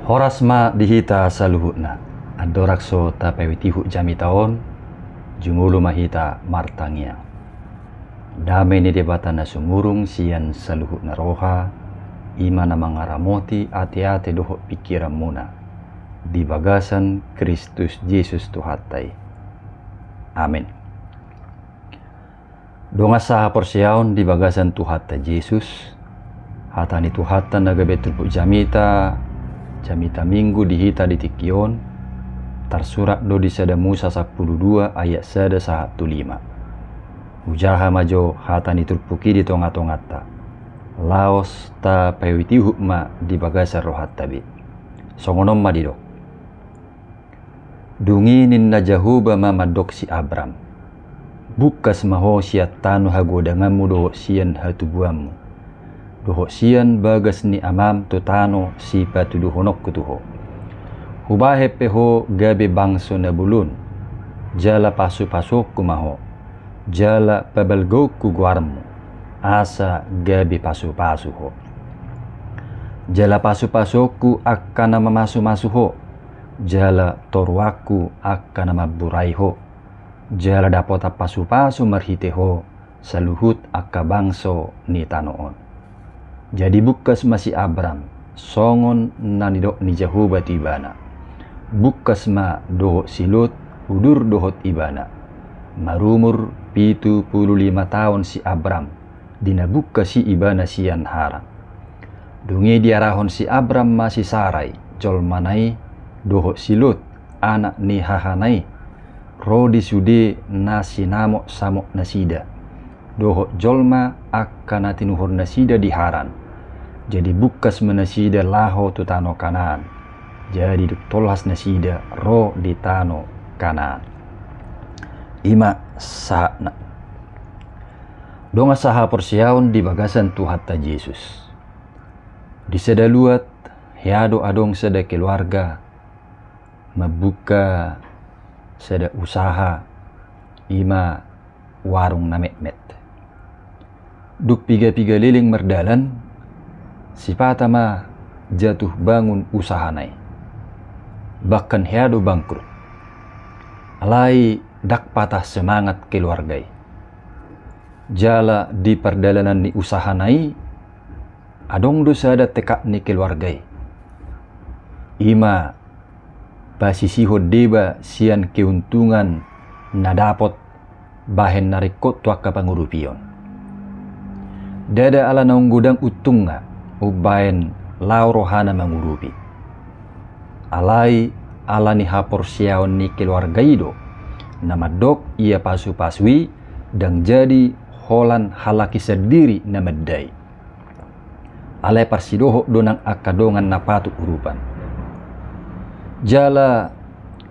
Horasma dihita saluhutna, adorakso tapewitihu jami taon, jungulu mahita martangia. Damai ni debatana sumurung sian saluhutna roha, imana mangaramoti ate-ate doho pikiran muna, di bagasan Kristus Yesus Tuhatai. Amin. Donga saha porsiaon di bagasan Tuhata Yesus, hatani Tuhata naga betul pu jamita minggu dihita di tikion, tersurat do di sada Musa 12 ayat sada 15. Ujaha majo hatani turpuki di tonga-tongata, laos ta pewitihu ma di bagasan rohat tabi. Songonom madido. Dungi ninna jahuba mamadok si Abram. Bukas maho siat tanu hagodangamu doho sian hatubuamu. Doho sian bagas ni amam tutano si patuduhonok kutuho. Hubahe peho gabe bangso na bulun. Jala pasu-pasok kumaho. Jala pabalgok kuguarmu. Asa gabe pasu-pasu ho. Jala pasu-pasokku akan nama masu-masu ho. Jala torwaku akan nama burai ho. Jala dapota pasu-pasu marhite ho. Saluhut akka bangso ni tanoon. Jadi bukas masih Abram. Songon nanidok ni Jahuba tibana. Bukas ma doho silut. Hudur dohot ibana. Marumur 75 tahun si Abram. Dina bukas si ibana sian harang. Dungi diarahon si Abram masih sarai. Jol manai doho silut. Anak ni hahanai. Rodi sude nasi namok samok nasida. Doho jolma akan atinuhur nasida di haran. Jadi bukas menasida laho tu tano kanan. Jadi tolhas nasida ro di tano kanan. Ima sahna. Donga saha porsiaon di bagasan Tuhata Yesus. Di sedaluat hiado adong seda keluarga mabuka seda usaha ima warung namet-met. Duk piga-piga liling merdalan, sipata ma jatuh bangun usahanai. Bahkan hiado bangkrut. Alai dak patah semangat keluargai. Jala di perdalanan ni usahanai, adong dosa ada tekak ni keluargai. Ima pasisiho deba sian keuntungan na dapot bahen narikot tuaka pangurupion. Dada ala naung gudang utunga ubahen lau rohana mangurupi. Alai ala ni hapor siaon ni keluarga ido nama dok ia pasu-pasui dan jadi holan halaki sendiri nama dai. Alai parsidoho donang akadongan napatu urupan. Jala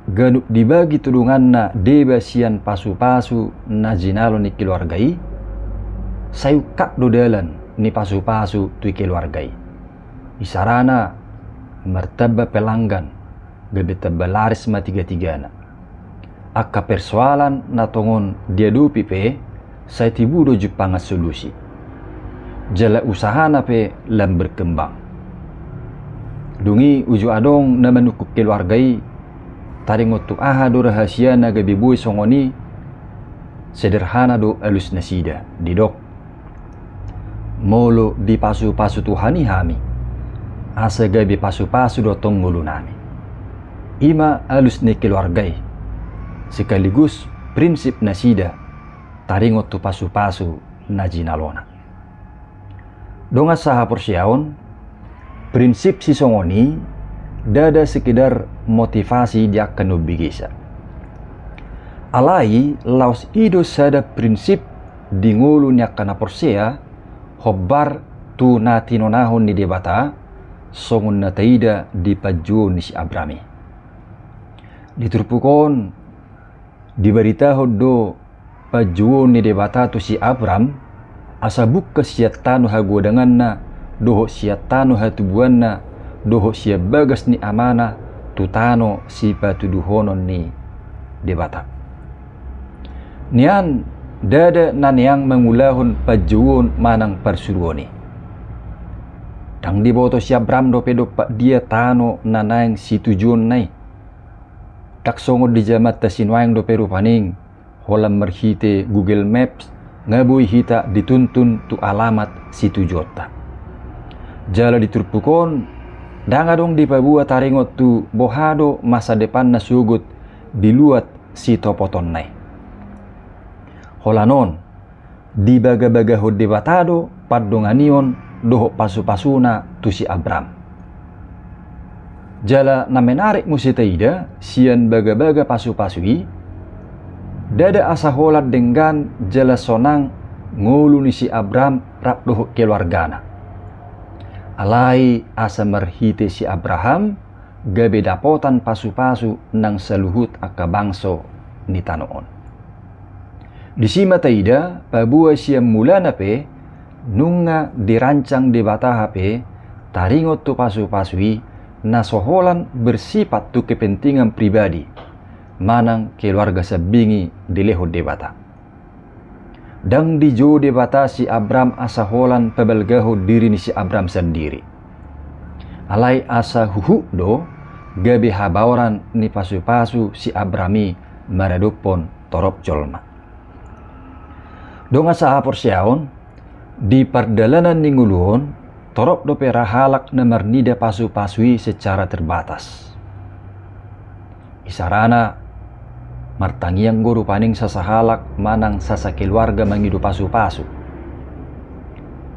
ganuk dibagi tudungan na deba sian pasu-pasu na jinalo ni keluargai. Sayu kak dodalan ni pasu-pasu tu keluargai. Isarana martaba pelanggan bebetaba laris matiga-tigana. Akka persoalan na tongon dia dupi pe saya tibudo jupanga solusi. Jala usahana pe lam berkembang. Dungi uju adong na manukuk keluargai taringot tu aha do rahasia na gabi buy songoni sederhana do alus nasida didok molo di pasu-pasu tuhani hami asa gabi pasu-pasu do tonggulu nami ima alus ni keluargai sekaligus prinsip nasida taringot tu pasu-pasu na jinalona donga saha porsiaon prinsip si songoni dada sekedar motivasi dia akan ubigisa. Alai laos ido sada prinsip dingulu nya kana porsea hobbar tu natinonahon ni debata songun na taida di pajuon ni si Abrami. Diturpukon dibaritahod do pajuon ni debata tu si Abram asabuk kesiatanu hagodangan na doho siya tano hatubuan na doho siya bagas ni amana tutano si patuduhonon ni debata. Nian dada naniyang mangulahon pajuon manang parsuruoni. Dang di boto si Abram do pedo pak dia tano nanaing si tujuan nai. Tak songo di jamat ta sinwaing do peru paning. Holam merhite Google Maps ngabui hita dituntun tu alamat si tujota. Jala diturpukon danga dong dipabua taringot tu bohado masa depan na sugut biluat si topoton nai. Holanon di baga-baga hode batado padonganion doho pasu-pasuna tu si Abram. Jala na menarik musitaida sian baga-baga pasu-pasui dada asa holat dengan jala sonang ngulu ni si Abram rap doho keluargana. Alai asa merhite si Abraham gabe dapotan pasu-pasu nang saluhut aka bangso ni tanoon. Di sima taida pabua siam mulana pe nunga dirancang di bata HP taringot tu pasu-pasui na soholan bersifat tu kepentingan pribadi manang keluarga sabingi di leho de bata. Dang di jo de bata si Abram asa holan pebelgaho diri ni si Abram sendiri. Alai asa huhu do gabe habawaran ni pasu-pasu si Abrami maradupon torop jolma. Dong asa hapor siaon di perdalanan ninguluon, torop dope rahalak na marnida pasu-pasui secara terbatas. Isarana, martangiang guru paning sasahalak manang sasa keluarga mangidu pasu-pasu.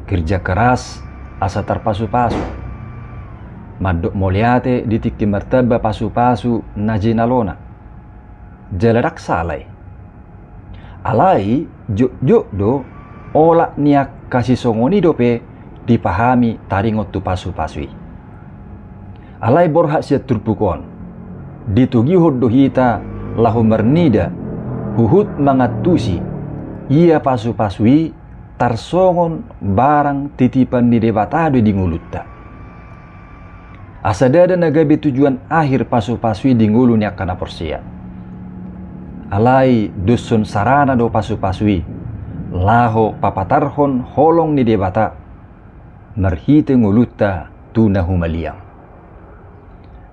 Kerja keras asa terpasu-pasu. Madok moliate ditikti martaba pasu-pasu na jinalona. Jaladak salay. Alai juk do ola niak kasih songoni dope dipahami taringot tu pasu-pasui. Alai borhak siat turpukon. Ditugi hoddo hita lahu mernida huhut mangatusi ia pasu-pasui tarsongon barang titipan di debatado di ngulutta. Asadada nagabe tujuan akhir pasu-pasui di ngulu ni akana porsia. Alai dusun sarana do pasu-pasui laho papatarhon holong ni debata merhite nguluta tuna humaliang.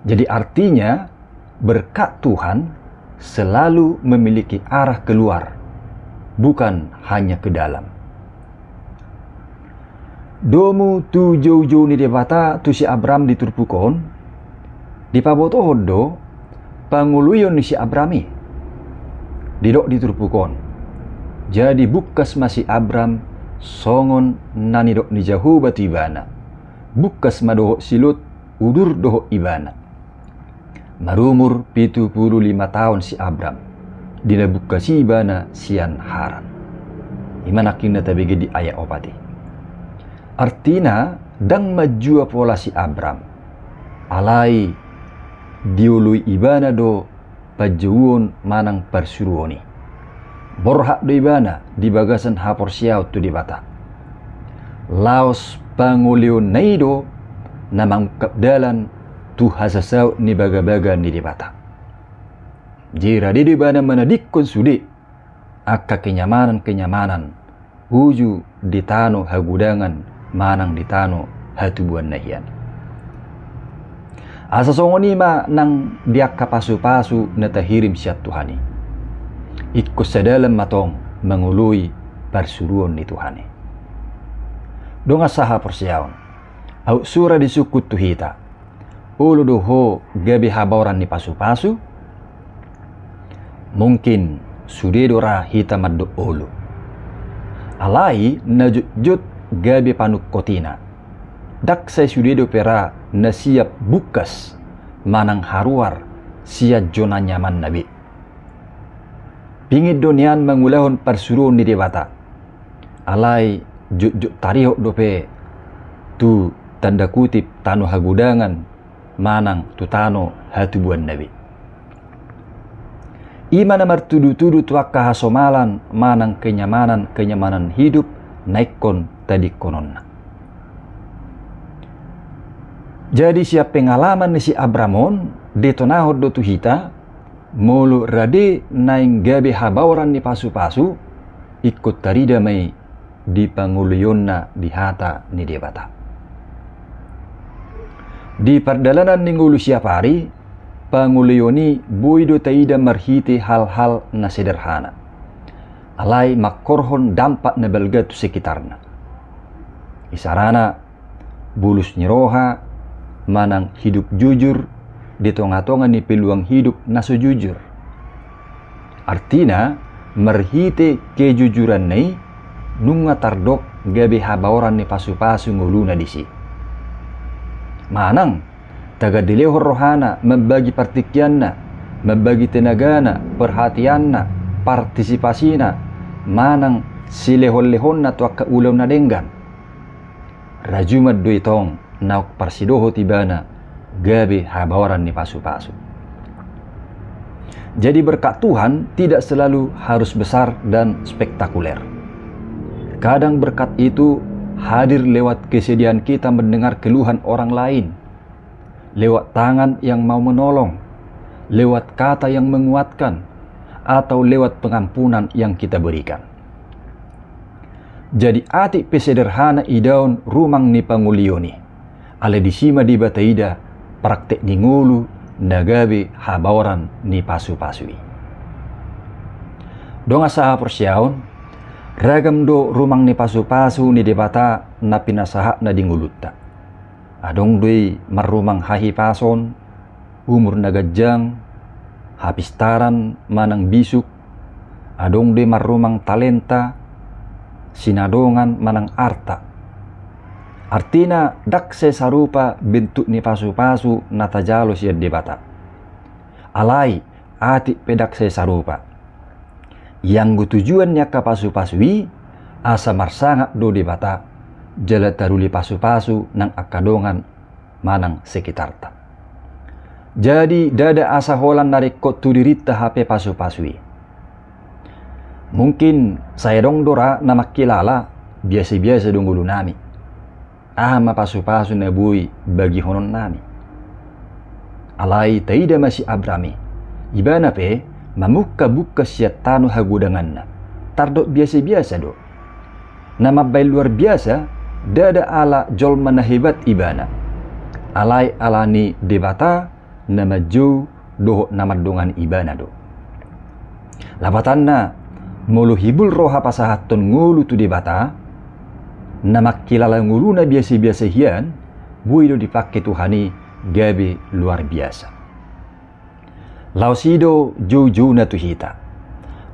Jadi artinya berkat Tuhan selalu memiliki arah keluar, bukan hanya ke dalam. Domu tu jauh-jauh ni debata tu si Abram diturpukon di paboto hodo panguluyon ni si Abrami didok diturpukon. Jadi bukas masih Abram songon nani dok ni jahu batibana. Bukas madoho silut udur doho ibana. Marumur 75 tahun si Abram. Dina bukas ibana sian haran. Imana kinda tabege di ayat opati. Artina dang majua pola si Abram. Alai diului ibana do pajuun manang persuruoni. Borhak do ibana di bagasan hapor siaw tu di bata. Laos pangulion naido namang kapdalan tu hasasaw ni baga-baga ni di bata. Jira di ibana manadikon sudi akka kenyamanan uju di tano hagudangan manang di tano hatubuan nahian. Asa songonima nang biak kapasu-pasu na tahirim siat Tuhani. Ikut sadalam matong mengului persuruan ni Tuhani. Donga saha persiaon. Au sura disukut tuhita. Ulu doho gabi habaran ni pasu-pasu. Mungkin sudedora hita maddo ulu. Alai najut gabi panuk kotina. Dak say sudedo pera na siap bukas manang haruar siya jona nyaman nabi. Pingit donian mangulahon persuruan di debata. Alai juk tarihok dope tu tanda kutip tano hagudangan manang tu tano hatubuan nabi. Imana martudu-tudu tuakka hasomalan manang kenyamanan hidup naikon tadi kononna. Jadi siap pengalaman ni si Abramon detonahod do tuhita mulu rade naing gabe habawaran ni pasu-pasu ikut tarida mai di panguluyonna di hata ni debata. Di perdalanan ninggulu siapari, pangulioni buido taida marhiti hal-hal na sederhana. Alai makorhon dampak na belgatu sekitarna. Isarana bulus nyeroha manang hidup jujur di tonga-tonga ni peluang hidup na sejujur. Artina merhite kejujuran nei nunga tardok gabe habaoran ni pasu-pasu nguluna disi. Manang taga dilehor rohana membagi partikianna, membagi tenagana, perhatianna, partisipasina, manang silehon-lehonna tu akka ulam na denggan. Rajumat duitong nauk parsidoho tibana gabe habaoran ni pasu-pasu. Jadi berkat Tuhan tidak selalu harus besar dan spektakuler. Kadang berkat itu hadir lewat kesediaan kita mendengar keluhan orang lain, lewat tangan yang mau menolong, lewat kata yang menguatkan, atau lewat pengampunan yang kita berikan. Jadi atik pesederhana idaun rumang ni pangulioni, ale disima di bataida praktek ni ngulu nagabe habaoran ni pasu-pasui. Dong asaha persyaun, ragam do rumang ni pasu-pasu ni debata na pinasaha na dingulutta. Adong doi marumang hahi pason, umur nagajang, hapistaran manang bisuk, adong doi marumang talenta, sinadongan manang arta. Artina dakse sarupa bentuk ni pasu-pasu na tajalo siya debata. Alai atik pedakse sarupa. Yang tujuannya ka pasu-pasui asa marsangak do debata jala taruli pasu-pasu nang akadongan manang sekitarta. Jadi dada asa holan narik kot tudirita HP pasu-pasui. Mungkin saya dong dora nama kilala biasa-biasa dong ulu nami. Ama pasu-pasu na bui bagi honon nami. Alai taida masih abrami. Ibana pe mamukka-bukka siya tanu hagudanganna. Tardok biasa-biasa do. Nama bay luar biasa dada ala jolma na hebat ibana. Alai alani debata nama jo doho nama dongan ibana do. Labatanna mulu hibul roha pasahaton ngulu tu debata nama kilala ngulu na biasa-biasa hian buido dipakai Tuhani gabe luar biasa. Lausido jauh-jauh na tuhita.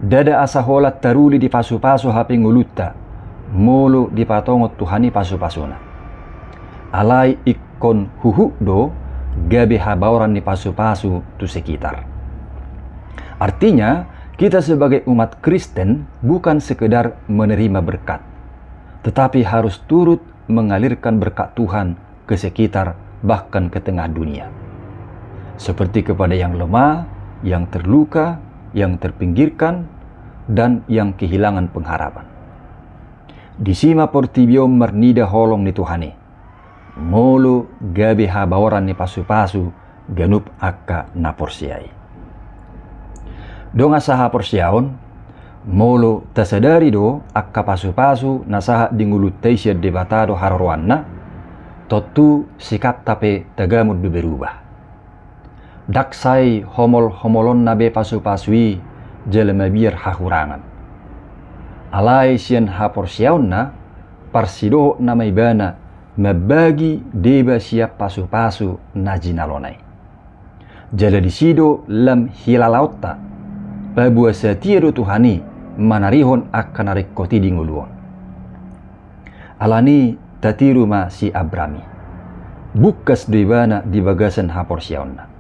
Dada asa holat taruli di pasu-pasu hape ngulutta. Mulu di patongot Tuhani pasu-pasuna. Alai ikon huhu do gabe habaoran ni pasu-pasu tu sekitar. Artinya, kita sebagai umat Kristen bukan sekedar menerima berkat, tetapi harus turut mengalirkan berkat Tuhan ke sekitar bahkan ke tengah dunia. Seperti kepada yang lemah, yang terluka, yang terpinggirkan, dan yang kehilangan pengharapan. Disima portibio mernida holong ni Tuhani. Molo gabe habaoran ni pasu-pasu ganup akka naporsiai. Dong asaha porsiaon, molo tasadari do akka pasu-pasu nasaha dingulutai siya debatado hararuanna, totu sikap tape tagamud berubah. Daksai homol-homolon nabe pasu-pasui jelema biar hahurangan. Alai sian haporsiaon na parsido nama ibana mabagi deba siap pasu-pasu na jinalonai. Jala disido lam hilalauta pabua satiado Tuhani manarihon akan narikoti dinguluon. Alani tatiru ma si Abrami. Bukas dibana di bagasan haporsiaonna.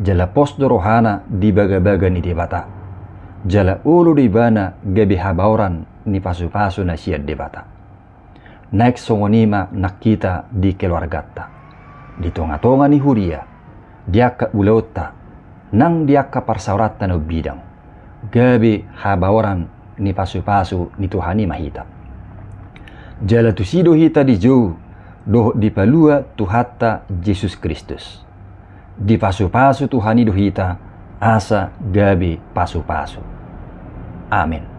Jala posdo rohana di baga-baga ni debata. Jala ulu dibana gabi habauran ni pasu-pasu na siad debata. Naik songonima nakita di keluargata. Di tonga-tonga ni huria. Diaka ulauta. Nang diaka parsaurata na bidang. Gabi habaoran ni pasu-pasu ni Tuhani mahita. Jala tusido hita di jauh doh di palua Tuhata Yesus Kristus. Di pasu-pasu Tuhani dohita asa gabi pasu-pasu. Amin.